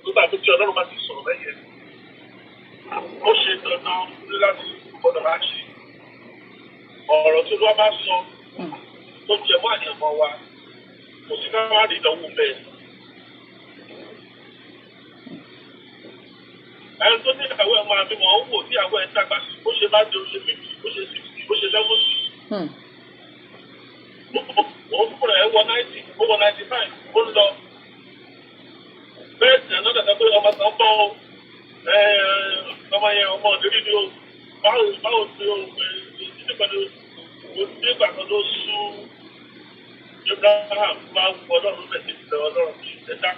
nígbà tó tí ọlọ́run bá ti sọ̀rọ̀ lẹ́yìn ó ṣe dandan ní láti gbọ́dọ̀ máa ṣe ọ̀rọ̀ tí wọ́n bá sọ tó jẹ mọ́ àyànmọ́ wa kò sí ká wá rí ìdánwò bẹ́ẹ̀. ẹni tó ní ìyàwó ẹ̀ máa bímọ ó wò tí ìyàwó ẹ̀ dàgbà sí bó ṣe bá di ó ṣe 50 bó ṣe 60 bó ṣe 70. òun fúnra ẹ̀ wọ 90 ó wọ 95 ó ń lọ. bẹ́ẹ̀ sì àná dàgbà pé ọmọ kan bọ́ ọmọ yẹn ọmọ òdìrí ni ó báwo ni ó nígbà kan ló sú Abraham máa ń wọ ọlọ́run bẹ̀ sí ìfẹ́ ọlọ́run ní ẹ̀dá.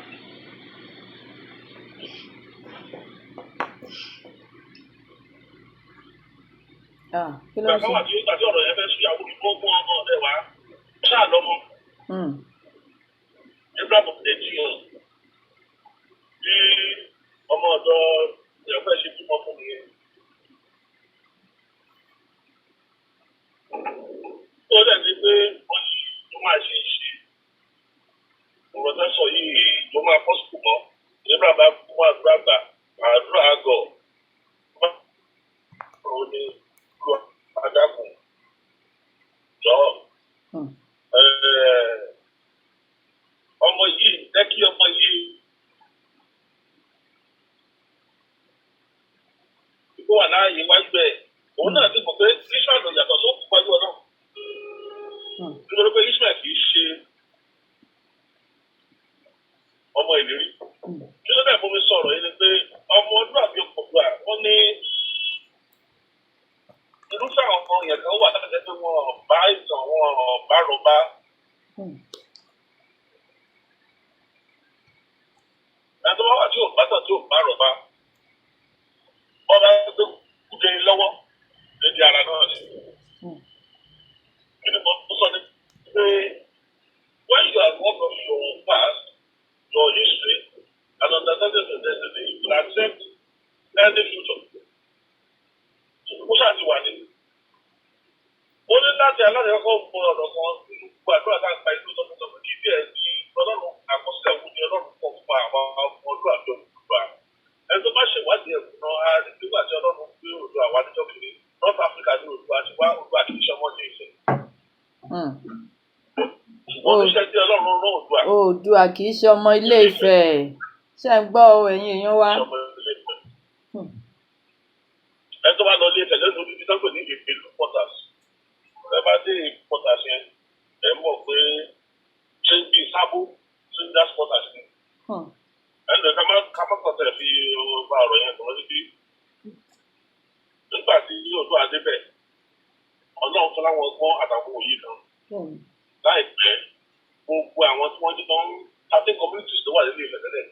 Ìgbà kan wà tí ọ̀rọ̀ yẹn fẹ́ sùn ìyàwó mi fún ọmọ ọ̀dẹ̀ wá ṣáà lọ́mọ. Abraham lè jí hàn bí ọmọ ọ̀dọ́ ìyàwó ẹ̀ ṣe bímọ fún mi yẹn. Ó dẹ̀ ní pé wọ́n ní tó máa ṣe ìṣe. Ọ̀rọ̀ tó sọ yìí ló máa pọ́ sí mọ́. Abraham bá fún àdúrà gbà àdúrà àgọ̀. Ó ní kó adágún jọ. Ọmọ yìí jẹ́ kí ọmọ yìí kó wà láàyè wájú ẹ̀. Òun náà ti mọ̀ pé Israẹli yàtọ̀ tó kú wájú ọ̀nà. Nítorí pé Israẹli kì í ṣe ọmọ ìlérí. Kí ló dẹ̀ mú mi sọ̀rọ̀ yìí ni pé ọmọ ọdún àbí ọkùnrin wọ́n ní irúfẹ́ àwọn ọmọ yẹn kan wà láti jẹ́ pé wọ́n bá ìtàn wọn bá rọ̀bá. Ẹni tó bá wà tí ò bá tàn tí ò bá rọ̀bá. Ọba ẹgbẹ́ kúkẹ́ yín lọ́wọ́ lédi ara náà ni. Kí ni mo sọ ni pé when you are work on your past, your history, and understanding your destiny, you will accept any future. Mo ṣáàtì wà ní. Ó ní láti aláàrẹ̀kọ́ mọ ọ̀rọ̀ kan nínú gbàdúrà náà gba ìlú tọmọtọmọ ní ibi ẹ̀ ní ọlọ́run àkọsílẹ̀ wo ni ọlọ́run kọ̀ fún àwọn ọdún àjọ òdùdúwà. Ẹni tó bá ṣèwádìí ẹ̀kún náà á rí nígbà tí ọlọ́run gbé òdùdúwà wá níjọ́ kiri North Africa ní òdùdúwà ti wá òdùdúwà kì í ṣọmọ ní ìfẹ́. Oníṣẹ́ tí ọlọ́run rán òdùdúwà. Oòduà kì í ṣe ọmọ Ilé Ifẹ̀. Ṣé ń gbọ́ ẹ̀yin èèyàn wa? Ẹni tó bá lọ Ilé Ifẹ̀ lẹ́nu ibi tó ń pè ní ìlú Porters. Ẹ bá dé Porters yẹn, ẹ mọ̀ pé ṣé bí sábó ṣé ń dá Porters ni. Ẹnu ẹ̀ ká má kọ̀tẹ̀ fi bá ọ̀rọ̀ yẹn sọ̀rọ̀ níbí. Nígbà tí Oòduà débẹ̀, ọlọ́run fún láwọn ọgbọ́n àtàwọn òye kan. Láìpẹ́, gbogbo àwọn tí wọ́n ti tán 13 communities tó wà nílé Ifẹ̀ tẹ́lẹ̀.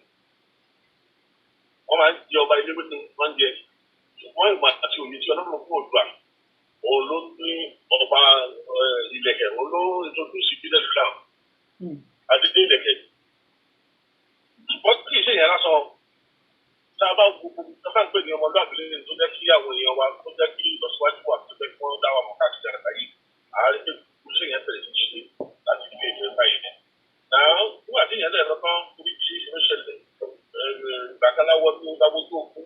Wọ́n máa ń jẹ ọba ilé pé wọ́n ń jẹ. Ṣùgbọ́n ìmọ̀ àti òye tí ọlọ́run fún Oòduà, òun ló ní ọba ìlẹ̀kẹ̀, òun ló introduce ìbílẹ̀ Islam. Adídé ìlẹ̀kẹ̀. Ṣùgbọ́n kí ìṣe yẹn lásán, tá a bá gbogbo káfá ń pè ní ọmọlúwàbí lẹ́yìn tó jẹ́ kí àwọn èèyàn wa tó jẹ́ kí ìlọsíwájú wà tó jẹ́ kí wọ́n dá wa mọ̀ káàkiri àgbáyé. Àárín pé iṣẹ́ yẹn bẹ̀rẹ̀ sí ṣe láti ilé ìfẹ́ báyìí ni. Nígbà tí ìyẹn lẹ́ẹ̀kan tán orí tí ó ṣẹlẹ̀ ìgbàkaláwọ́ tí ó dáwọ́ tó kú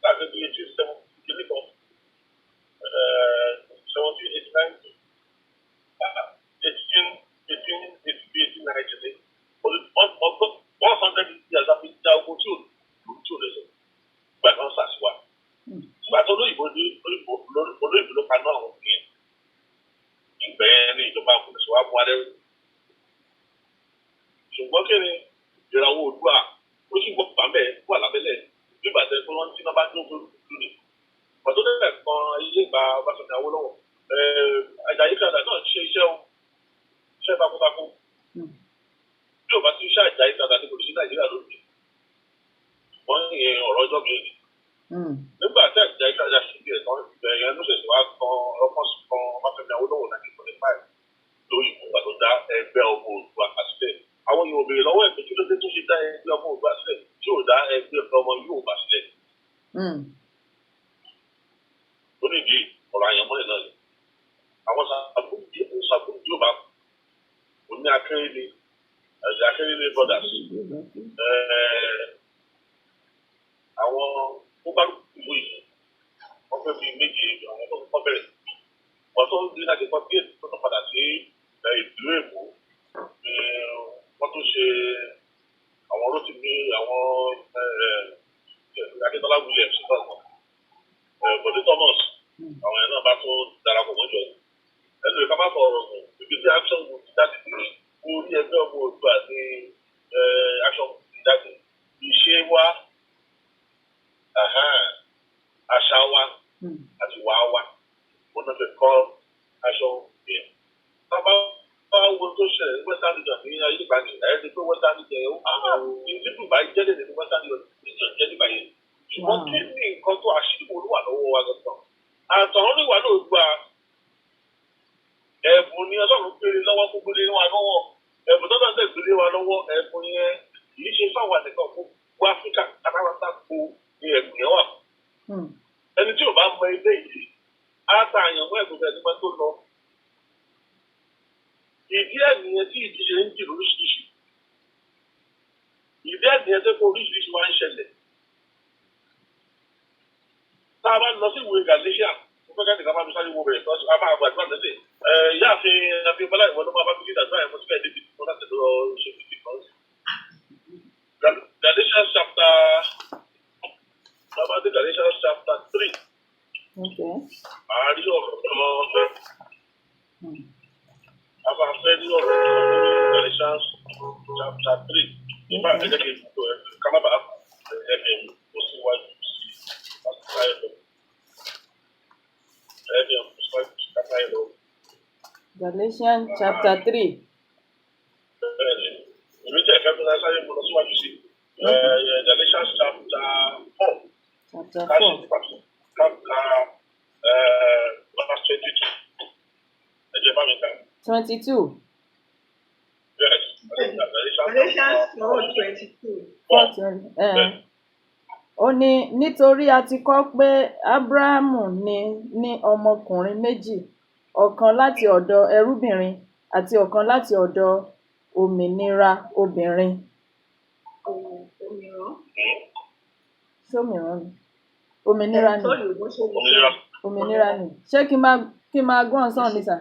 láti bí 1870 kìíní kan 1789 1890 100 years àfi dá ogun tí ò lè sọ ìgbà kan ṣàṣìwà. Ìgbà tó olóyìnbó ló paná àwọn òfin yẹn. Ìgbẹ́ ní ìjọba àmúlẹ̀sọ wa mú alẹ́. Ṣùgbọ́n kí ni ìràwọ̀ Oòduà ó sì gbọ́ pàmẹ́ wà lábẹ́lẹ̀ nígbà tẹ́ fún wọn tí wọ́n bá dúró lórí. Pàtó tẹ́lẹ̀ kan ilé ìgbà Ọbásanjọ́ Awólọ́wọ̀. Àjàyí Crowther náà ṣe iṣẹ́ takuntakun. Bí ò bá ti iṣẹ́ Àjàyí Crowther ní kò sí Nàìjíríà lónìí. Wọ́n ní ọ̀rọ̀ ọjọ́ mi. Nígbà tí Àjàyí Crowther ṣe bí ẹ̀tàn ìbẹ̀rẹ̀ ló ṣẹ̀ṣẹ̀ wá kan ọkàn sí kan Ọbásanjọ́ Awólọ́wọ̀ 1945 lórí ìgbà tó dá ẹgbẹ́ ọmọ Oòduà sílẹ̀. Àwọn Yorùbá béèrè lọ́wọ́ ẹ̀gbẹ́ kí ló dé tó ṣe dá ẹgbẹ́ ọmọ Oòduà sílẹ̀ tí ò dá ẹgbẹ́ ọmọ Yorùbá sílẹ̀. Ó ní ìdí ọ̀rọ̀ àyànmọ́ ẹ̀ náà ni. Àwọn sàbùn Yorùbá kò ní Akérèlé brothers. àwọn tó ń kọ́ bẹ̀rẹ̀ wọ́n tó ń dín láti kọ́ díẹ̀ tó tún padà sí ìlú Èkó wọ́n tún ṣe àwọn Rótìmí àwọn Akíntọ́lá Williams náà Bọ̀dé Thomas àwọn ẹ̀ náà bá tún darapọ̀ mọ́jọ ẹnu ìka má sọ̀rọ̀ ibi tí action group ti jáde ní orí ẹgbẹ́ ọmọ Oòduà ní action group ti jáde ìṣe wa àṣà wa àti wàá wa wọn náà fẹ́ kọ́ action yẹn. Tábà bá wo tó ṣẹlẹ̀ ní Western Region ní ayé ìbàdàn ẹ̀ ti pé Western Region ní Dubai jẹ́lẹ̀ ní Western Region jẹ́ nígbà yẹn. Ṣùgbọ́n kí ni nǹkan tó àṣírí olúwa lọ́wọ́ wa gbọ́dọ̀? Àtọ̀hún ní wà ló gba ẹ̀bùn ní Ọlọ́run gbére lọ́wọ́ gbogbo lé wa lọ́wọ́ ẹ̀bùn tó náà gbére wa lọ́wọ́ ẹ̀bùn yẹn kì í ṣe fáwọn àdìkan fún Áfíríkà pátápátá kó ní ẹ̀bùn yẹn wà. Ẹni tí ò bá mọ ilé yìí á ta àyànmọ́ ẹ̀bùn tẹ̀ nígbà tó lọ. Ìdí ẹ̀ nìyẹn tí ìdíje ń jì lóríṣiríṣi. Ìdí ẹ̀ nìyẹn tó kó oríṣiríṣi wá ń ṣẹlẹ̀. Tá a bá lọ sí ìwé Galatia mo fẹ́ kẹ́ni ká máa fi sáré wo bẹ̀rẹ̀ tọ́sí a máa gbàdúrà lẹ́sẹ̀ ìyáàfin Abímbọ́lá ìwọ ló máa bá bíbí ìdàgbà ẹ̀mọ́ síbẹ̀ débi tó láti lọ ṣe bíbí kan sí. Galatia chapter 3. Àárí ọ̀rọ̀ ọmọ afáfẹ́ ní ọ̀rọ̀ Galatia chapter 3. Nígbà ẹ̀jẹ̀ kì í tó ẹ̀ ká má bàa ẹ̀jẹ̀ kó síwájú sí àtúnṣe lọ. Galatians chapter 3. Galatians chapter 4. Chapter 4. Verse 22. 22. Yes. Galatians 4:22. 4:20. Ó ní nítorí a ti kọ pé Ábúráhámù ní ọmọkùnrin méjì, ọ̀kan láti ọ̀dọ̀ ẹrúbìnrin àti ọ̀kan láti ọ̀dọ̀ òmìnira obìnrin. Òmìnira ni. Òmìnira ni. Ṣé kí n máa gbọ́n sàn ní sà?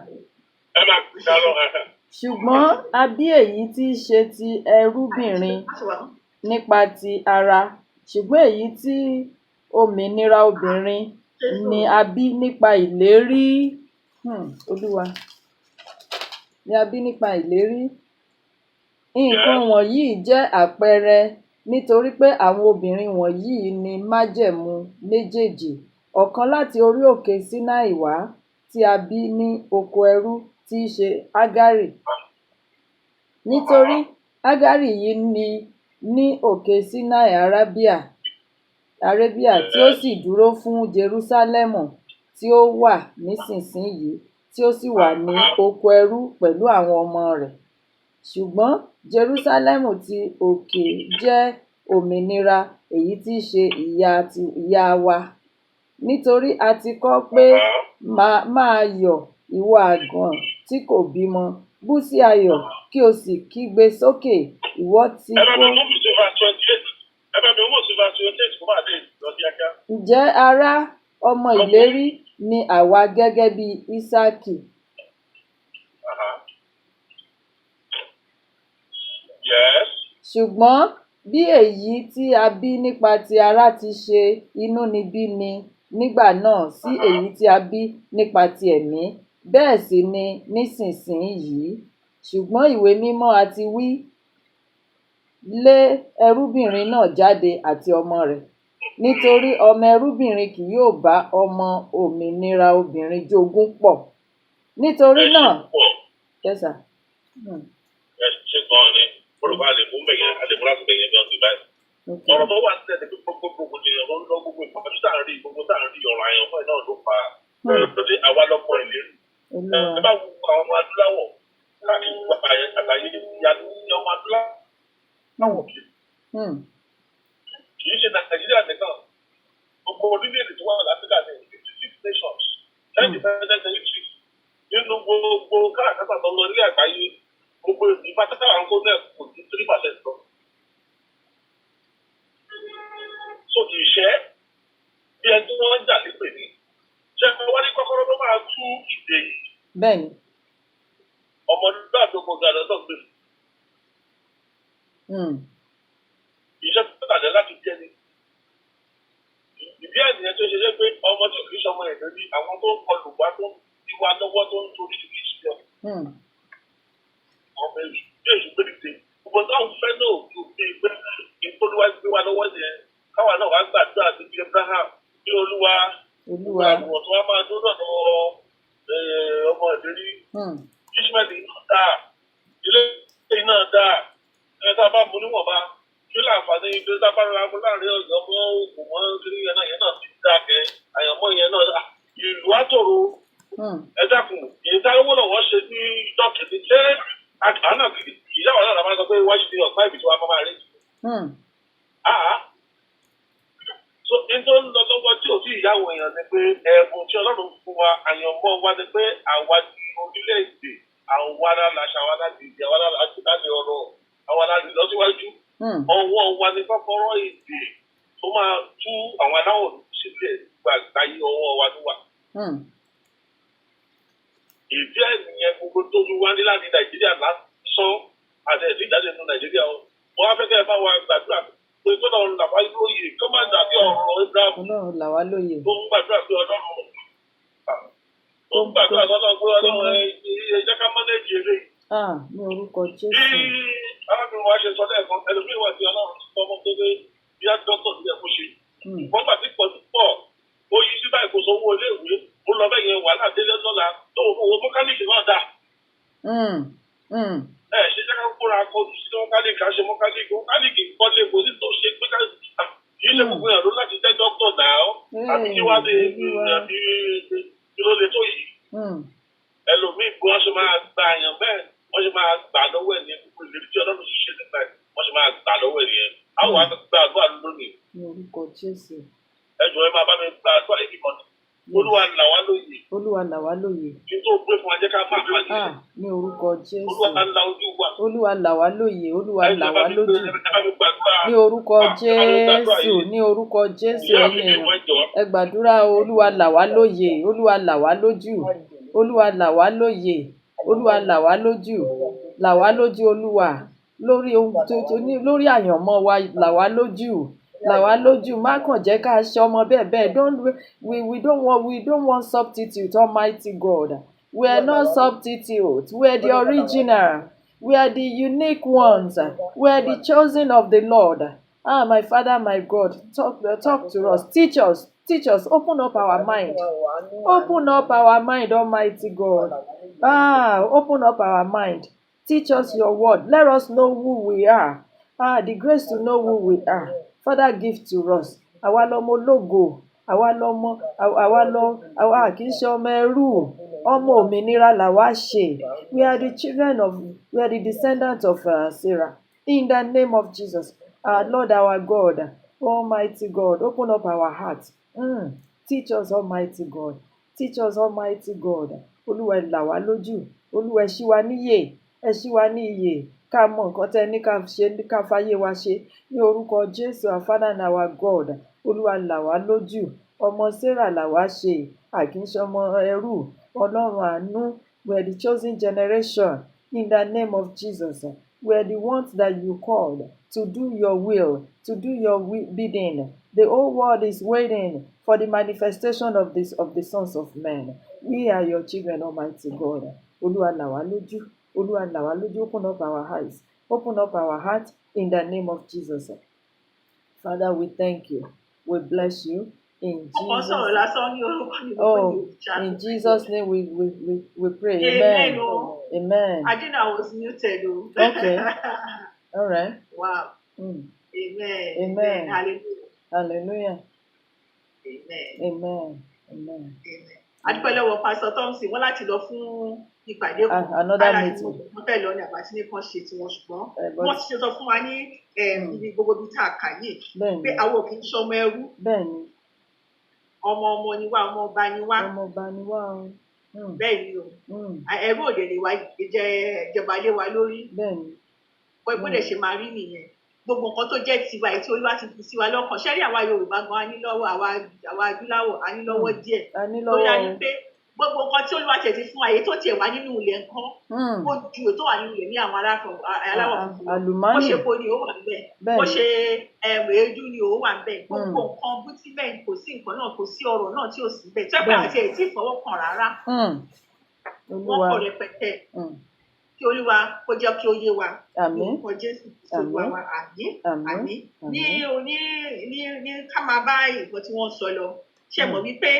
Ṣùgbọ́n a bí èyí tí í ṣe ti ẹrúbìnrin nípa ti ara, ṣùgbọ́n èyí tí òmìnira obìnrin ni a bí nípa ìlérí. Olúwa ni a bí nípa ìlérí. Nǹkan wọ̀nyí jẹ́ àpẹẹrẹ nítorí pé àwọn obìnrin wọ̀nyí ní májẹ̀mú méjèèjì, ọ̀kan láti orí òkè Sínáì wá tí a bí ní oko ẹrú tí í ṣe Ágárì. Nítorí Ágárì yìí ní òkè Sínáì Arábíà tí ó sì dúró fún Jerúsálẹ́mù tí ó wà nísinsìnyí tí ó sì wà ní oko ẹrú pẹ̀lú àwọn ọmọ rẹ̀. Ṣùgbọ́n Jerúsálẹ́mù ti òkè jẹ́ òmìnira èyí tí í ṣe ìyá wa. Nítorí a ti kọ pé máa yọ̀ ìwọ àgàn tí kò bímọ, bú sí ayọ̀ kí o sì kígbe sókè ìwọ tí kò. Ǹjẹ́ ará, ọmọ ìlérí ni àwa gẹ́gẹ́ bí Ísákì. Ṣùgbọ́n bí èyí tí a bí nípa ti ara ti ṣe inúnibíni nígbà náà sí èyí tí a bí nípa ti ẹ̀mí, bẹ́ẹ̀ sì ni nísinsìnyí. Ṣùgbọ́n ìwé mímọ́ àti wí, lé ẹrúbìnrin náà jáde àti ọmọ rẹ̀, nítorí ọmọ ẹrúbìnrin kì yóò bá ọmọ òmìnira obìnrin jogún pọ̀. Nítorí náà. Yes, sir. Ọ̀rọ̀ tó wà sílẹ̀ ní gbogbo ènìyàn ló ń lọ gbogbo ìpàdé tá à ń rí ọ̀rọ̀ àyànfọ́ ẹ̀ náà ló fa lórí àwa lọ́pọ̀ ìlérí. Ẹ bá wo àwọn ọmọ adúláwọ̀ káàkiri àgbáyé ìyàtọ̀ ní ọmọ adúláwọ̀ kì í ṣe Nàìjíríà nìkan gbogbo orílẹ̀-èdè tó wà láfíríkà ní 56 nations 10 independent territories nínú gbogbo káàkiri tó lọ nílé àgbáyé gbogbo ìpàtàkì àwọn kó náà kò ju 3% lọ. So ìṣẹ́ bí ẹni tí wọ́n ń jà nípè ní ṣé tú ìdè yìí. Bẹ́ẹ̀ni. Ọmọdé àtọkọ gàdọ̀ náà gbé. Iṣẹ́ tó tàdé láti jẹ́ ni. Ìdí ẹ̀nìyẹn tó ṣe jẹ́ pé ọmọ tí kì í ṣọmọ ẹ̀ lórí àwọn tó ń kọlù wá tó ń tiwa lọ́wọ́ tó ń torí ìdí lọ. Ọmọ èṣù gbé dìde. Gbogbo táwọn fẹ́ náà kò bí pé ìpolówó gbé wa lọ́wọ́ yẹn káwa náà wá gbàdúrà sí bí Abraham ní Olúwa àwọ̀ tó wá máa dúró lọ́dọ̀ ọmọ ìlérí. Ishmael náà dáa, ilé náà dáa, ẹni tá a bá mú níwọ̀nba, kí láǹfààní ibi tá a bá rọra mú láàrin ọ̀gá mọ́ òkú mọ́ kiri yẹn náà ti dáa kẹ́ àyànmọ́ yẹn náà. Ìlú àtòrò ẹ dákun, èyí tá owó náà wọ́n ṣe ní dọ́kìtì ṣé àná ìyá wà lára máa sọ pé wájú ní ọ̀pá ìbí tí wọ́n máa rí. So nítorí ń lọ lọ́wọ́ tí ò sí ìyáwó èèyàn ni pé ẹ̀bùn tí Ọlọ́run fún wa àyànmọ́ wa ni pé àwa ní orílẹ̀-èdè àwa láṣà àwa láti ìdí àwa láti ọ̀rọ̀ àwa láti lọ́síwájú. Ọwọ́ wa ni kọ́kọ́rọ́ èdè tó máa tú àwọn aláwọ̀ sílẹ̀ gbàgbáyé ọwọ́ wa ló wà. Ìdí ẹ̀nìyàn gbogbo tó tún wá ní láti Nàìjíríà lásán àti ẹ̀sìn ìjáde nínú Nàìjíríà o. Wọ́n á fẹ́ kẹ́ ẹ bá wa gbàdúrà pé tó lọ́run làwa lóye kó má dàbí ọ̀rọ̀ Abraham. Ọlọ́run làwa lóye. Tó ń gbàdúrà pé Ọlọ́run tó ń gbàdúrà pé Ọlọ́run ẹ jẹ́ ká mọ́lẹ́jì eré. Ní orúkọ Jésù. Bí arábìnrin wa ṣe sọ lẹ́ẹ̀kan ẹlòmíì wà sí Ọlọ́run tọmọ pé bí á dọ́tọ̀ ní ẹ̀kọ́ ṣe. Wọ́n gbà tí pọ̀ púpọ̀ ó yí sí báyìí kò sọ owó iléèwé ó lọ bẹ́ẹ̀ yẹn wàhálà délé lọ́la tó owó mọ́kálíìkì náà dà. Ṣe jẹ́ ká kóra akọ́dù sí mọ́kálíìkì ká ṣe mọ́kálíìkì kọ́lé kò sí tó ṣe pé ká kì í ṣe gbogbo ìyàrá láti jẹ́ dókítà náà àbí kí wá dé àbí kí ló lè tó yìí. Ẹlòmíì bí wọ́n ṣe máa gba àyàn bẹ́ẹ̀ wọ́n ṣe máa gbà lọ́wọ́ ẹ̀ ní gbogbo ìlérí tí Ọlọ́run ti ṣe nípa ẹ̀ wọ́n ṣe máa gbà lọ́wọ́ ẹ̀ nìyẹn. Àwọn àgbà àdúrà lónìí. Ní orúkọ Jésù. Ẹ jọ̀ọ́ ẹ máa bá mi gba àdúrà yìí kan. Olúwa là wá lóye. Olúwa là wá lóye. Kí n tó gbé fún wa jẹ́ ká máa fà ní. Ní orúkọ Jésù. Olúwa là ojú wa. Olúwa là wá lóye. Olúwa là wá lójú. Ní orúkọ Jésù. Ní orúkọ Jésù ẹ̀yin ẹ gbàdúrà Olúwa là wá lóye. Olúwa là wá lójú. Olúwa là wá lóye. Olúwa là wá lójú. Là wá lójú Olúwa. Lórí ohun tó ní lórí àyànmọ́ wa là wá lójú. Là wá lójú, má kàn jẹ́ ká ṣe ọmọ bẹ́ẹ̀. We don't want substitute, Almighty God. We are not substitute. We are the original. We are the unique ones. We are the chosen of the Lord. My Father, my God, talk to us. Teach us. Open up our mind. Open up our mind, Almighty God. Open up our mind. Teach us your word. Let us know who we are. The grace to know who we are. Father, give to us. Àwa lọmọ ológo, àwa kì í ṣe ọmọ ẹrú, ọmọ òmìnira làwa ṣe. We are the descendants of Sarah. In the name of Jesus, our Lord, our God, Almighty God, open up our hearts. Teach us, Almighty God. Teach us, Almighty God. Olúwa là wá lójú. Olúwa ẹ ṣí wa níyè. Ẹ ṣí wa ní ìyè. Ká mọ nǹkan tẹ́ ní ká ṣe ká fàyè wa ṣe ní orúkọ Jésù, our Father and our God. Olúwa là wá lójú. Ọmọ Sarah là wá ṣe. Àkínṣe ọmọ ẹrú. Ọlọ́run àánú. We are the chosen generation. In the name of Jesus, we are the ones that you called to do your will, to do your bidding. The whole world is waiting for the manifestation of the sons of men. We are your children, Almighty God. Olúwa là wá lójú. Olúwa là wá lójú. Open up our eyes. Open up our heart in the name of Jesus. Father, we thank you. We bless you. In Jesus' name we pray. Amen. Amen. I think I was muted. Okay. All right. Wow. Amen. Amen. Hallelujah. Amen. Amen. Amen. Adúpẹ́ lọ́wọ́ Pastor Thompson wọ́n láti lọ fún ìpàdé kan. Another meeting. Wọ́n fẹ́ lọ ní àbátí ní kan ṣe tí wọ́n ṣùgbọ́n wọ́n ti ṣe sọ fún wa ní ibi gbogbo ibi tá a kà yìí pé àwọn ò kì í ṣọmọ ẹrú. Bẹ́ẹ̀ni. Ọmọ ni wá, ọmọ ọba ni wá. Ọmọ ọba ni wá o. Bẹ́ẹ̀ ni o. Ẹrú òde lè wá ìjọba lé wa lórí. Bẹ́ẹ̀ni. Bó dẹ̀ ṣe máa rí nìyẹn. Gbogbo nǹkan tó jẹ́ tiwa èyí tí Olúwa ti fi sí wa lọ́kàn. Ṣẹ́rí àwa Yorùbá gan a ní lọ́wọ́, àwa adúláwọ̀ a ní lọ́wọ́ díẹ̀. A ní lọ́wọ́. Lórí ayé pé gbogbo nǹkan tí Olúwa tẹ̀ ti fún wa èyí tó tiẹ̀ wá nínú ilẹ̀ nǹkan ó ju ètò wà nínú ilẹ̀ ní àwọn aláwọ̀ funfun bó ṣe po ni ó wà níbẹ̀ bó ṣe èédú ni ó wà níbẹ̀ gbogbo nǹkan bítímẹ̀ǹt kò sí nǹkan náà kò sí ọ̀rọ̀ náà tí ò sí bẹ́ẹ̀ tẹ́pẹ́ àti ẹ̀ tí ìfọwọ́ kàn rárá wọ́n kọ̀ rẹpẹtẹ kí Olúwa kó jẹ́ kí ó yé wa orúkọ Jésù Olúwa wa àmín ní ká máa bá ìbọn tí wọ́n sọ lọ ṣe mọ̀ wípé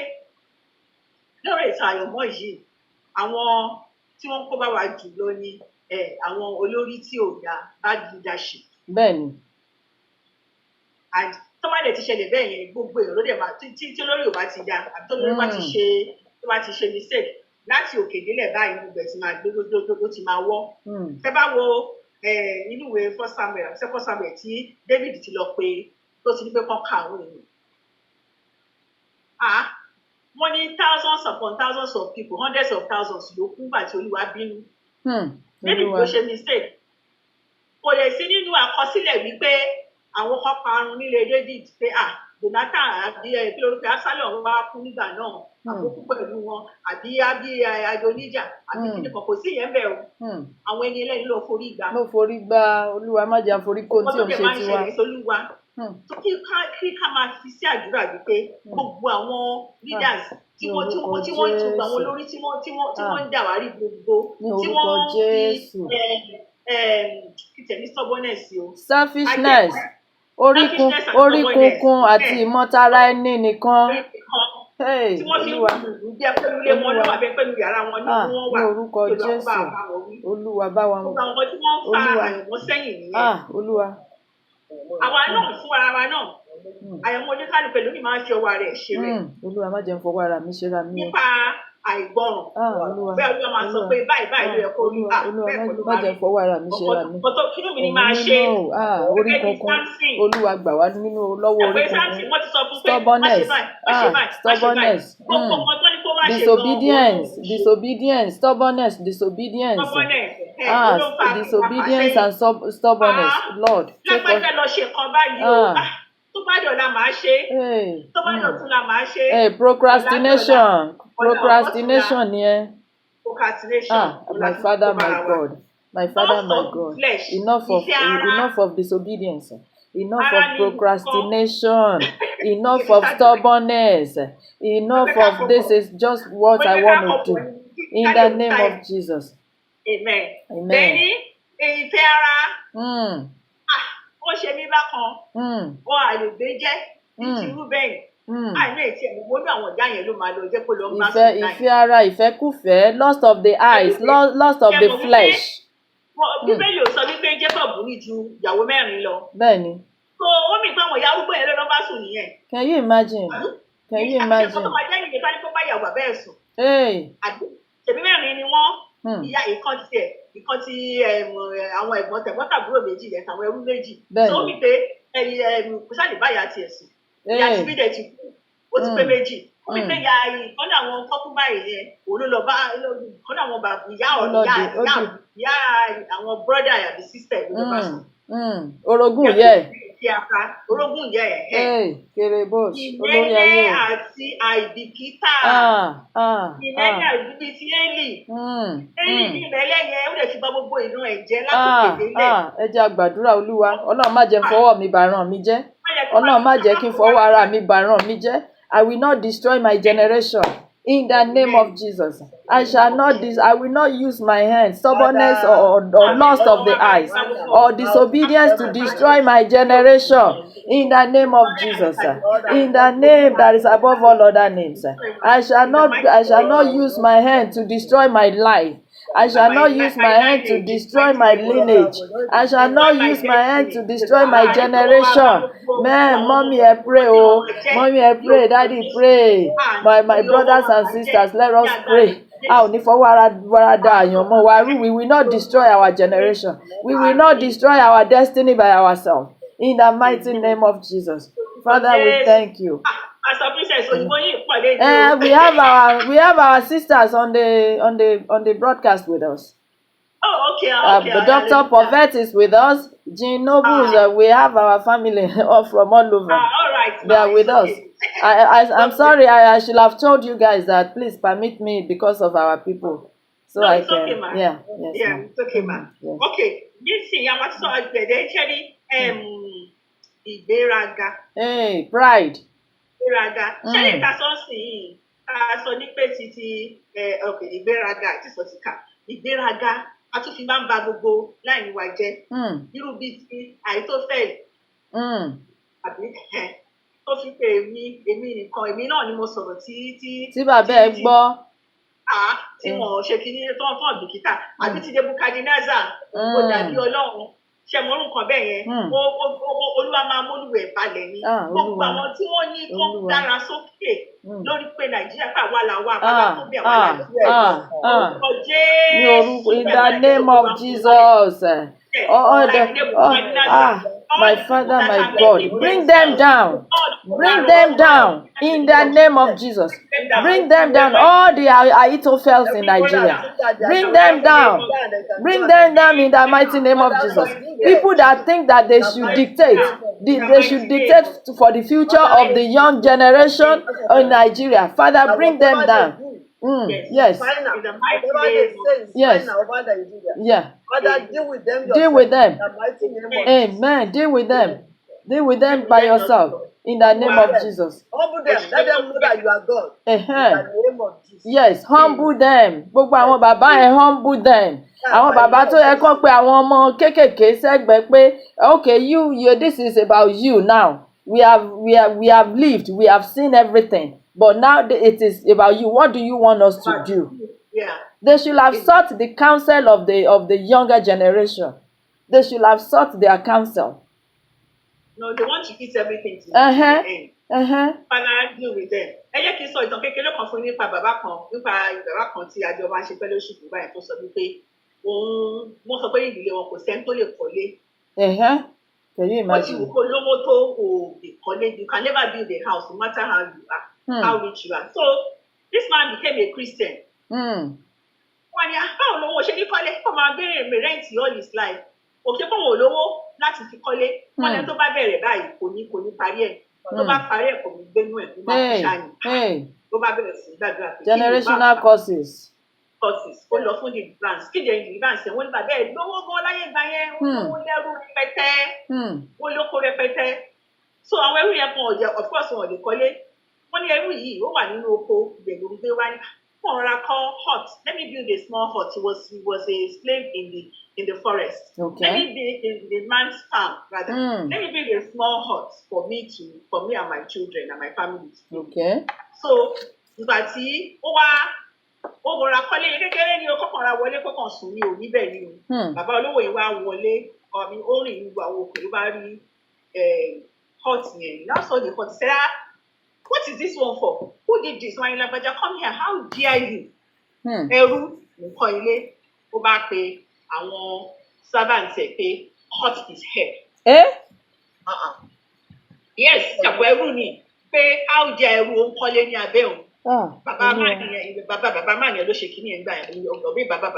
lórí ètò àyọ̀mọ́ yìí àwọn tí wọ́n kó bá wa jù lọ ni àwọn olórí tí ò dá bad leadership. bẹ́ẹ̀ni. and tó bá dẹ̀ ti ṣẹlẹ̀ bẹ́ẹ̀ yẹn gbogbo èrò ló dẹ̀ máa tí olórí ò bá ti dá àbí tó lórí bá ti ṣe mistake láti òkè délẹ̀ báyìí gbogbo ẹ̀ ti máa gbogbo ti máa wọ́. fẹ́ bá wo inú ìwé First Samuel àti Second Samuel tí David ti lọ pé tó ti ní pé kán ká àwọn èèyàn. wọ́n ní thousands upon thousands of people hundreds of thousands ló kú nígbà tí Olúwa bínú. David ló ṣe mistake. kò lè sí nínú àkọsílẹ̀ wípé àwọn kan parun nílé David pé Jonathan àbí kí lórúkọ Absalom wá kú nígbà náà àkókò pẹ̀lú wọn àbí Adonijah àbí kíni kan kò sí ìyẹn bẹ́ẹ̀ o àwọn ẹni ẹlẹ́ni ló forí gbà. Olúwa má jẹ́ àforí kó tí ò ń ṣe tiwa. tó kí ká máa fi sí àdúrà wípé gbogbo àwọn leaders tí wọ́n tún àwọn olórí tí wọ́n ń dàwárí gbogbo tí wọ́n fi kìtẹ̀lí stubbornness o. selfishness orí kunkun àti ìmọ̀tara ẹni nìkan. tí wọ́n fi ń jẹ́ pẹ̀lú ilé wọn lọ́wọ́ abẹ́ pẹ̀lú yàrá wọn ní wọ́n wà ní orúkọ Jésù Olúwa bá wa mọ̀. àwọn tí wọ́n ń fa àyẹ̀wò sẹ́yìn nìyẹn. Olúwa. àwa náà fún ara wa náà àyẹ̀wò oníkàlù pẹ̀lú ní máa ń fi ọwọ́ rẹ̀ ṣe rẹ̀. Olúwa má jẹ́ ń fọwọ́ ara mi ṣe ra mi. nípa àìgbọràn bẹ́ẹ̀ Olúwa máa sọ pé báyìí ló yẹ kó rí Olúwa má jẹ́ ń fọwọ́ ara mi ṣe ra mi. ọ̀tọ̀ kí ló mi ni máa ṣe orí kunkun Olúwa gbà wá nínú lọ́wọ́ orí kunkun stubbornness disobedience stubbornness disobedience and stubbornness Lord take us. lápẹ́fẹ́ lọ ṣe kan báyìí o tó bá dọ̀la máa ṣe tó bá dọ̀tún la máa ṣe. procrastination ni ẹ. my father my God enough of disobedience. Enough of procrastination, enough of stubbornness, enough of this is just what I want to do. In the name of Jesus. Amen. Bẹ́ẹ̀ni, ìfẹ́ ara. Ó ṣe mí bákan. Ó àlùgbé jẹ́ ní tìrú bẹ́ẹ̀. Àìní ètí ẹ̀mí gbóná àwọn ìyá yẹn ló máa lọ jẹ́ kó lọ ń bá sùn láì. Ìfẹ́ ara, ìfẹ́kúfẹ́, lust of the eyes, lust of the flesh. Bíbélì ò sọ wípé Jacob ní ju ìyàwó mẹ́rin lọ. Bẹ́ẹ̀ni. So ó mì pé àwọn ìyá arúgbó yẹn ló bá sùn nìyẹn. Can you imagine? Ìṣàkóso tó máa jẹ́ ìyẹn bá ní kó bá ìyàwó àbẹ́ ẹ̀ sùn. Ṣèbí mẹ́rin ni wọ́n. Ìyá ìkan ti àwọn ẹ̀gbọ́n tẹ̀gbọ́ntàbúrò méjì yẹn tàwọn ẹrú méjì. So ó mì pé kò sáà lè bá ìyá tiẹ̀ sùn. Ìyá ti bí dẹ̀ ti kú ó ti pé méjì. Ó mì pé ìyá ìkọ́nà àwọn kọ́kú báyìí yẹn òun ló lọ bá ìkọ́nà àwọn ìyá àwọn brother àbí sister ló lọ bá sùn. Orogún yẹ. Orogún yẹ Kerebos. Ìmẹ́lẹ́ àti àìbìkítà. Ìmẹ́lẹ́ àìbìkítà Élì. Élì ní ìmẹ́lẹ́ yẹn ó lè fi bá gbogbo inú ẹ̀ jẹ́ látòkè délẹ̀. Ẹ jẹ́ a gbàdúrà Olúwa. Ọlọ́run má jẹ́ n fọwọ́ mi bàràn mi jẹ́. Ọlọ́run má jẹ́ kí n fọwọ́ ara mi bàràn mi jẹ́. I will not destroy my generation. In the name of Jesus, I will not use my hands, stubbornness or lust of the eyes, or disobedience to destroy my generation. In the name of Jesus, in the name that is above all other names, I shall not use my hand to destroy my life. I shall not use my hand to destroy my lineage. I shall not use my hand to destroy my generation. Man, mommy, I pray, mommy, I pray, daddy, pray. My brothers and sisters, let us pray. We will not destroy our generation. We will not destroy our destiny by ourselves. In the mighty name of Jesus. Father, we thank you. We have our sisters on the broadcast with us. Oh, okay. Dr. Povett is with us. Jean Nobles, we have our family from all over. All right. They are with us. I'm sorry. I should have told you guys that. Please permit me because of our people. So no, I it's can. Okay, ma. Yeah. Yes. Yeah, it's okay, ma. Yes. Okay. This thing I want to actually ìgbéraga. Hey, pride. Ìgbéraga. Ṣé lè ta sọ́ọ̀sì yìí? Ká sọ ní pé okay, ìgbéraga àti sọ̀tìkà. Ìgbéraga a tún fi máa ń ba gbogbo láì wá jẹ́. Irú bíi ti àìtófẹ́ àbí tó fi pé èmi nìkan èmi náà ni mo sọ̀rọ̀ tí bàbá ẹ gbọ́. Tí wọ́n ṣe kí ní tán bìkítà àbí ti Nebukadnezar ó dàbí Ọlọ́run ṣe mọ orúkọ bẹ́ẹ̀ yẹn Olúwa máa mólúwẹ̀ balẹ̀ ni gbogbo àwọn tí wọ́n ní kó dára sókè lórí pé Nàìjíríà pà wà láwà bàbá tó bẹ̀ wà láwà in the name of Jesus. My Father, my God, bring them down. Bring them down in the name of Jesus. Bring them down. All the Ahithophels in Nigeria. Bring them down. Bring them down in the mighty name of Jesus. People that think that they should dictate. They should dictate for the future of the young generation in Nigeria. Father, bring them down. Yes. Yes. Yeah. Father, deal with them. Deal with them. Amen. Deal with them. Deal with them by yourself. In the name of Jesus. Humble them. Let them know that you are God. In the name of Jesus. Yes. Humble them. Gbogbo àwọn bàbá yẹn humble them. Àwọn bàbá tó yẹ kó pé àwọn ọmọ kéékèèké sẹ́gbẹ̀ẹ́ pé okay, you this is about you now. We have lived. We have seen everything. But now it is about you. What do you want us to do? Yeah. They should have sought the counsel of the younger generation. They should have sought their counsel. No, they want to eat everything to the end. Father, deal with them. Ẹ jẹ́ kí n sọ ìtàn kékeré kan fún nípa bàbá kan tí àjọ máa ń ṣe fellowship báyìí tó sọ wípé wọ́n sọ pé ìdílé wọn kò sẹ́ni tó lè kọ́lé. Can you imagine? Ó ti wù kó lówó tó o lè kọ́lé. You can never build a house no matter how you are. How rich you are. So this man became a Christian. Wọ́n ní báwo lówó ṣe ní kọ́lé kó máa béèrè rent all his life. Òkè kó wọn ò lówó láti fi kọ́lé. Wọ́n ní tó bá bẹ̀rẹ̀ báyìí kò ní parí ẹ̀. Tó bá parí ẹ̀ kò ní gbénú ẹ̀ tó máa fi ṣáàyàn. Tó bá bẹ̀rẹ̀ sí gbàdúrà. Generational curses. Ó lọ fún the deliverance. Kíjẹ deliverance wọ́n ní bàbá ẹ̀ lówó gan láyé ìgbà yẹn. Ó lẹ́rú rẹpẹtẹ. Ó lóko rẹpẹtẹ. So àwọn ẹrú yẹn kan ọ̀jẹ̀ of course wọn ò lè kọ́lé. Wọ́n ní ẹrú yìí ó wà nínú oko ìgbẹ̀lú gbé wá ní hut. Let me build a small hut. He was a slave in the forest. Okay. Let me build in the man's farm rather. Let me build a small hut for me and my children and my family. Okay. So ìgbà tí ó rọra kọ́lé kékeré ni ó kọ́kàn ra wọlé kọ́kàn sùn ní òní bẹ́ẹ̀ ni o. Bàbá olówó yìí wá wọlé ó rìn ìlú àwọn òkè ló bá rí hut yẹn. Now saw the hut. He said, what is this one for? Who did this? Wọ́n ní lágbájá, come here, how dare you? Ẹrú nǹkan ilé ó bá pe àwọn servants ẹ̀ pé cut his hair. Yes, ṣàpọ̀ ẹrú ni pé how dare ẹrú ó ń kọ́lé ní abẹ́ òun. Bàbá máa yẹn ló ṣe kíní ẹ̀ gbà yẹn ọ̀gbìn bàbá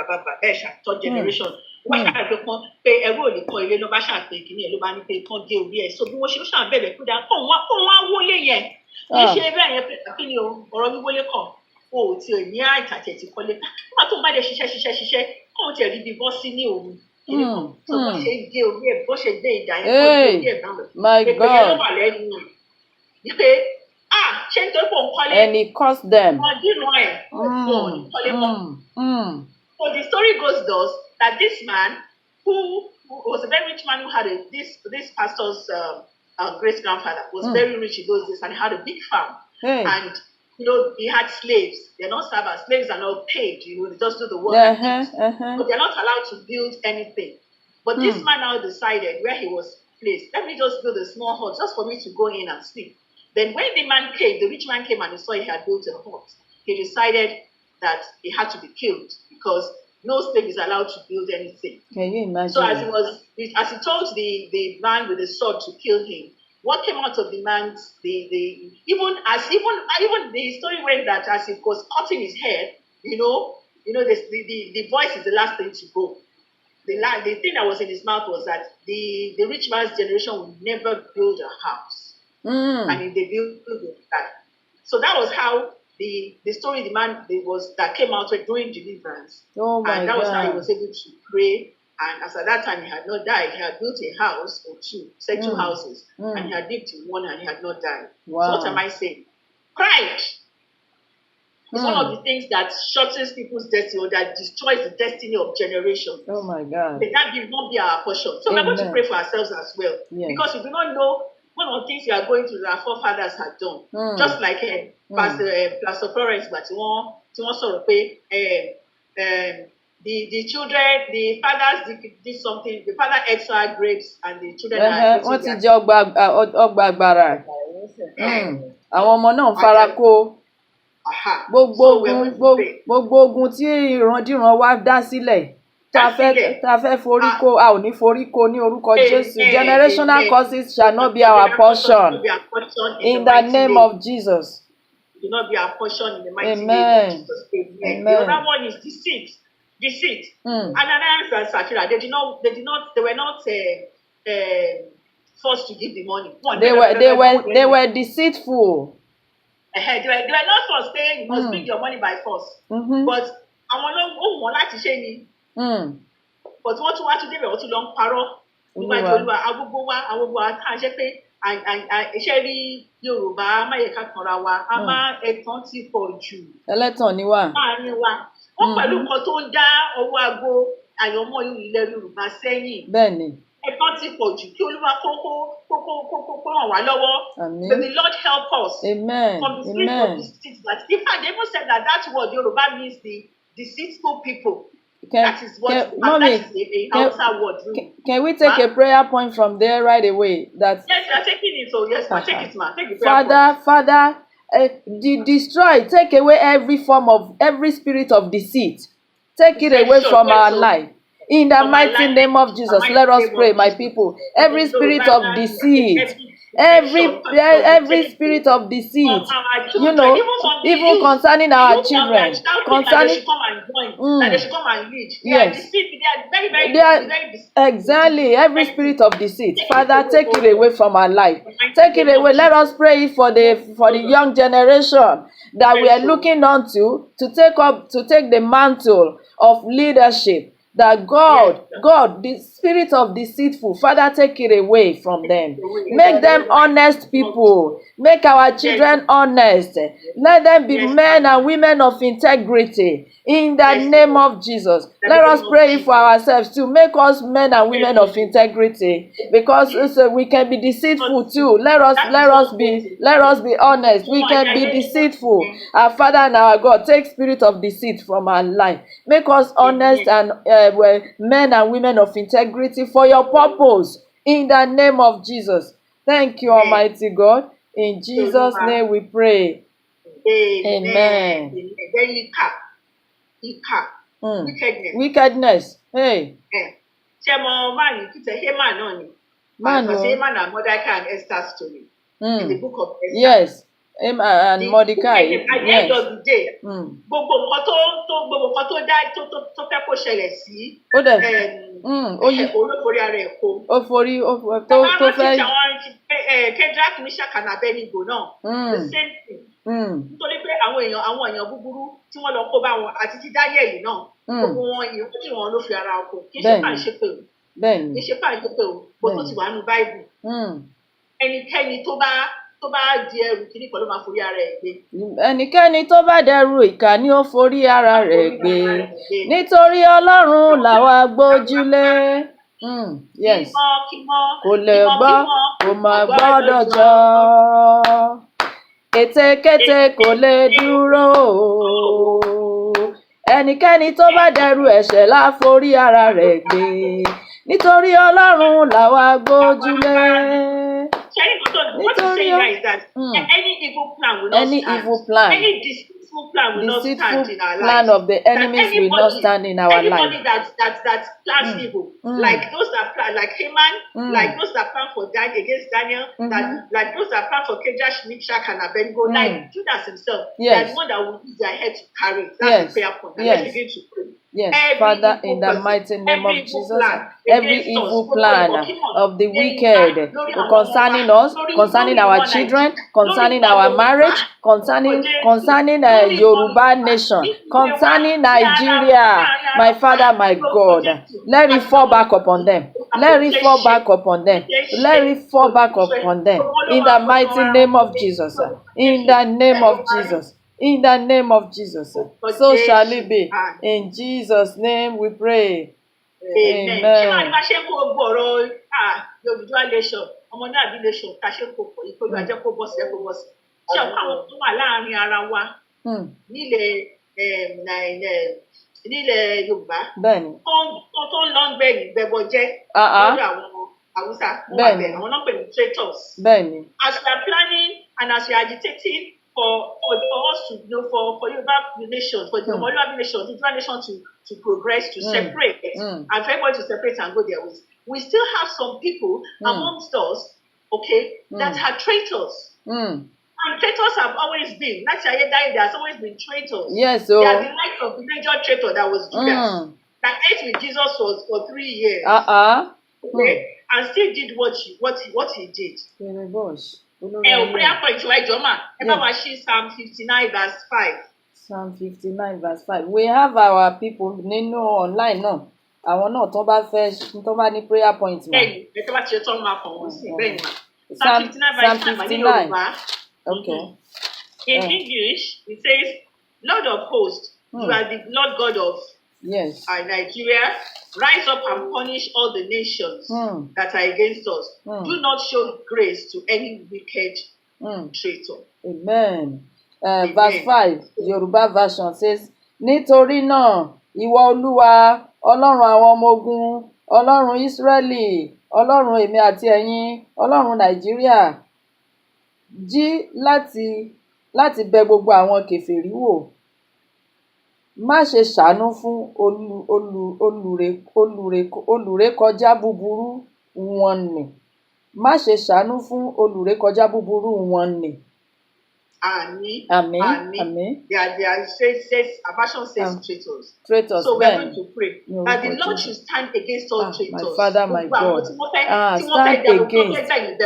ẹ̀ ṣàtọ́ generation. Wọ́n ṣàpè kan pé ẹrú ò lè kọ́ ilé ló bá ṣàpè kíní ẹ̀ ló bá ní pé kán gé orí ẹ̀. So bí wọ́n ṣe ló ṣàbẹ̀rẹ̀ kó dáa kó wọ́n á wọlé yẹn. Kì í ṣe bẹ́ẹ̀ yẹn pé kí ni ọ̀rọ̀ wíwọlé kàn o ò tí ò ní àìtàtẹ̀ ti kọ́lé nígbà tó ń bá dé ṣiṣẹ́ kóun tiẹ̀ rí bí bọ́ sí ní òru kíní kan tó bó ṣe gé orí ẹ̀ bó ṣe gbé ìdá yẹn kó gbé orí ẹ̀ báwọn pé yẹn ló wà lẹ́nu rẹ̀ pé ṣé nítorí pé òun kọ́lé and he caused them. Ọdún ẹ̀ òun kọ́lé mọ́. So the story goes that this man who was a very rich man who had this pastor's great grandfather was very rich in those days and he had a big farm. And he had slaves. They're not servants. Slaves are not paid. They just do the work. But they're not allowed to build anything. But this man now decided where he was placed, let me just build a small hut just for me to go in and sleep. Then when the rich man came and he saw he had built a hut, he decided that he had to be killed because no slave is allowed to build anything. Can you imagine? So as he told the man with the sword to kill him, what came out of the man's even the story went that as he was cutting his hair, the voice is the last thing to go. The thing that was in his mouth was that the rich man's generation will never build a house. and they built that. So that was how the story that came out during deliverance. And that was how he was able to pray. And as at that time he had not died, he had built a house or two houses, and he had lived in one and he had not died. Wow. So what am I saying? Pride is one of the things that shortens people's destiny, or that destroys the destiny of generations. Oh my God. But that will not be our portion. So we're going to pray for ourselves as well. Yes. Because we do not know one of the things we are going through that our forefathers had done. Just like Pastor Florence, but tí wọ́n sọ̀rọ̀ pé the children, the fathers did something. The father exiled grapes, and the children are wọ́n ti jẹ ọgbà àgbàrà. Àwọn ọmọ náà fara kó. Gbogbo ogun tí ìrandíran wa dá sílẹ̀ tá fẹ́ forí kó, a ò ní forí kó ní orúkọ Jésù. Generational curses shall not be our portion. In the name of Jesus. Do not be our portion in the mighty name of Jesus. Amen. The other one is deceit. Ananias and Sapphira, they were not forced to give the money. They were deceitful. They were not forced saying you must bring your money by force. But àwọn náà wọ́n láti ṣe ni. But wọ́n tún wá tún débẹ̀ wọ́n tún lọ ń parọ́. Nígbà tí Olúwa agbogbo wa tá a ṣe pé iṣẹ́ rí Yorùbá máyẹ̀ká kanra wa, a máa ẹ̀tàn ti pọ̀ jù. Ẹlẹ́tàn ni wà. Láàárín wa. Wọ́n pẹ̀lú nǹkan tó ń dá ọwọ́ aago àyànmọ́ ilẹ̀ Yorùbá sẹ́yìn. Bẹ́ẹ̀ni. Ẹ̀tàn ti pọ̀ jù kí Olúwa kó ràn wá lọ́wọ́. May the Lord help us. Amen. From the spirit of deceit. In fact, they even said that word Yoruba means the deceitful people. That is what Mommy, that is a Hausa word. Can we take a prayer point from there right away? Yes, you are taking it. So yes, ma, take it, ma. Take the prayer point. Father, destroy, take away every spirit of deceit. Take it away from our life. In the mighty name of Jesus, let us pray, my people. Every spirit of deceit, every spirit of deceit, even concerning our children, concerning they should come and lead. Yes, they are very exactly every spirit of deceit. Father, take it away from our life. Take it away. Let us pray for the young generation that we are looking onto to take the mantle of leadership. That God, the spirit of deceitful, Father, take it away from them. Make them honest people. Make our children honest. Let them be men and women of integrity. In the name of Jesus. Let us pray for ourselves to make us men and women of integrity. Because we can be deceitful too. Let us be honest. We can be deceitful. Our Father and our God, take spirit of deceit from our life. Make us honest and men and women of integrity for your purpose. In the name of Jesus. Thank you, Almighty God. In Jesus' name we pray. Amen. Wickedness. Hey. Man and Mordecai and Esther story. In the book of Esther. Yes. And Mordecai. At the end of the day, gbogbo nǹkan tó fẹ́ kó ṣẹlẹ̀ sí olóforí ara ẹ̀ kó. Tó fẹ́. Shadrach, Meshach and Abednego náà. The same thing. Nítorí pé àwọn èèyàn búburú tí wọ́n lọ kó bá wọn àti ti Daniel náà. Gbogbo wọn ìyókù tí wọn ló fi ara oko. Kì í ṣe pà ń ṣe pé o. Kì í ṣe pà ń ṣe pé o. Bó tó ti wà nínú Báíbù. Ẹnikẹ́ni tó bá di ẹrù kìíní kan ló máa forí ara ẹ̀ gbé. Ẹnikẹ́ni tó bá dẹrù ìkà ni ó forí ara rẹ̀ gbé. Nítorí Ọlọ́run làwa gbójúlé. Yes. Kò lè gbọ́, kò má gbọ́dọ̀ jọ. Ètekéte kò lè dúró. Ẹnikẹ́ni tó bá dẹrù ẹ̀ṣẹ̀ lá forí ara rẹ̀ gbé. Nítorí Ọlọ́run làwa gbójúlé. What you're saying right is that any evil plan will not stand. Any deceitful plan will not stand in our life. Plan of the enemies will not stand in our life. Anybody that plans evil, like those that plan, like Haman, like those that plan against Daniel, like those that plan for Shadrach, Meshach, and Abednego, like Judas himself, that's one that will use their head to carry. That's the prayer point. And let's begin to pray. Yes, Father, in the mighty name of Jesus, every evil plan of the wicked concerning us, concerning our children, concerning our marriage, concerning Yoruba nation, concerning Nigeria, my Father, my God, let it fall back upon them. Let it fall back upon them. Let it fall back upon them. In the mighty name of Jesus. In the name of Jesus. In the name of Jesus. So shall it be. In Jesus' name we pray. Amen. Nílẹ̀ Yorùbá tó ń lọ ń gbẹ̀yìn gbẹ̀bọ̀ jẹ́ lórí àwọn Haúsá wọ́n wà bẹ̀rẹ̀ àwọn náà pè ní traitors. As we are planning and as we are agitating for us to for Yoruba nation, for the Yoruba nation, the Yoruba nation to progress, to separate, and for everybody to separate and go their ways, we still have some people amongst us, that are traitors. And traitors have always been. Not Ayédáyé, there has always been traitors. Yes, so they are the likes of the major traitor that was Judas, that ate with Jesus for 3 years. And still did what he did. Prayer point to Ejoma. Psalm 59 verse 5. Psalm 59 verse 5. We have our people nínú online náà. Àwọn náà tó bá ní prayer point ma. Bẹ́ẹ̀ni, ẹ tó bá ti ṣe tán máa fọwọ́ sí bẹ́ẹ̀ni ma. Psalm 59 Okay. In English, it says, Lord of hosts, you are the Lord God of Nigeria. Rise up and punish all the nations that are against us. Do not show grace to any wicked traitor. Amen. Verse 5, Yoruba version says, Nítorí náà, ìwọ Olúwa, Ọlọ́run àwọn ọmọ ogun, Ọlọ́run Ísírẹ́lì, Ọlọ́run èmi àti ẹ̀yin, Ọlọ́run Nàìjíríà, jí láti bẹ gbogbo àwọn kèfèrí wò. Má ṣe ṣàánú fún olùrékọjá búburú wọn nì. Má ṣe ṣàánú fún olùrékọjá búburú wọn nì. Àmín. Àmín. There says version says traitors. So we are going to pray that the Lord should stand against all traitors. My Father, my God.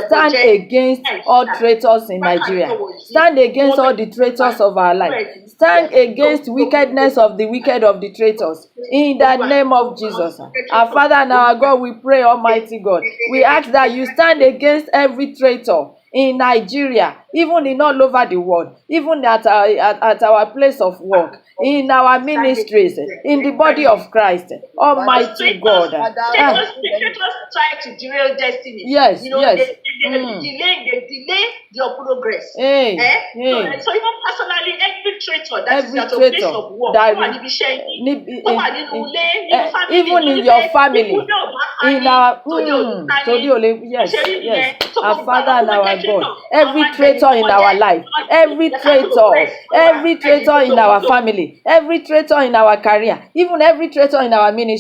Stand against all traitors in Nigeria. Stand against all the traitors of our life. Stand against wickedness of the wicked of the traitors. In the name of Jesus. Our Father and our God, we pray, Almighty God. We ask that you stand against every traitor in Nigeria, even in all over the world, even at our place of work, in our ministries, in the body of Christ, Almighty God. Traitors try to derail destiny. Yes, They delay your progress. So even personally, every traitor that is at a place of work, even in your family, in our yes, our Father and our God, every traitor in our life, every traitor in our family, every traitor in our career, even every traitor in our ministry.